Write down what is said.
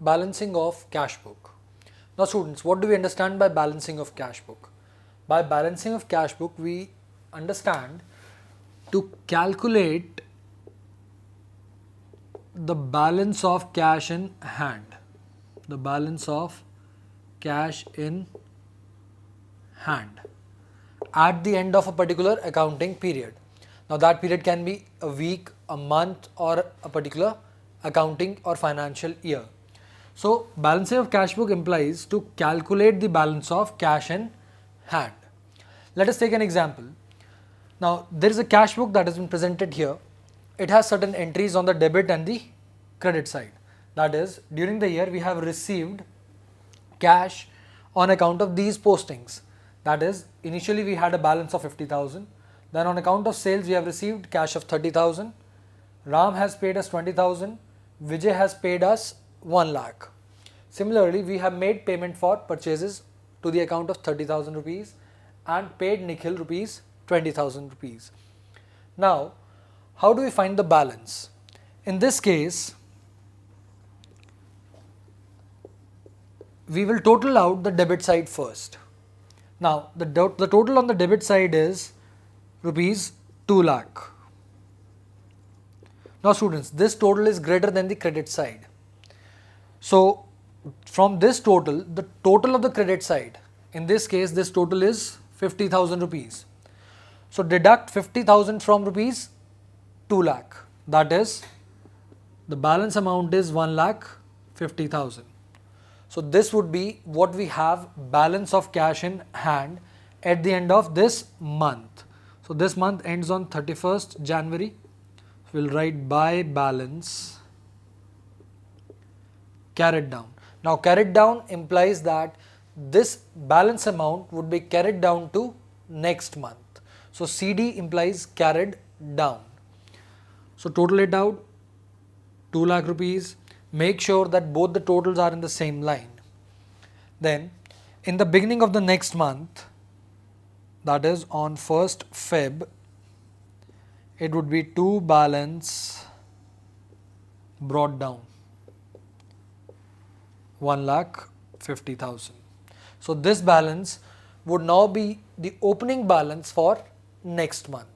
balancing of cash book. Now students, what do we understand by balancing of cash book? By balancing of cash book, we understand to calculate the balance of cash in hand. The balance of cash in hand at the end of a particular accounting period. Now that period can be a week, a month, or a particular accounting or financial year. So balancing of cash book implies to calculate the balance of cash in hand. Let us take an example. Now there is a cash book that has been presented here. It has certain entries on the debit and the credit side. That is, during the year we have received cash on account of these postings. That is, initially we had a balance of 50,000. Then on account of sales we have received cash of 30,000. Ram has paid us 20,000. Vijay has paid us 1 lakh. Similarly, we have made payment for purchases to the account of 30,000 rupees and paid Nikhil rupees 20,000 rupees. Now, how do we find the balance? In this case, we will total out the debit side first. Now, the total on the debit side is rupees 2 lakh. Now students, this total is greater than the credit side. So from this total, the total of the credit side, in this case this total is 50,000 rupees. So deduct 50,000 from rupees 2 lakh. That is, the balance amount is 1 lakh 50,000. So this would be what we have balance of cash in hand at the end of this month. So this month ends on 31st January. We'll write by balance carried down. Now carried down implies that this balance amount would be carried down to next month. So CD implies carried down. So total it out, 2 lakh rupees. Make sure that both the totals are in the same line. Then in the beginning of the next month, that is on 1st Feb, it would be to balance brought down 1 lakh 50,000. So this balance would now be the opening balance for next month.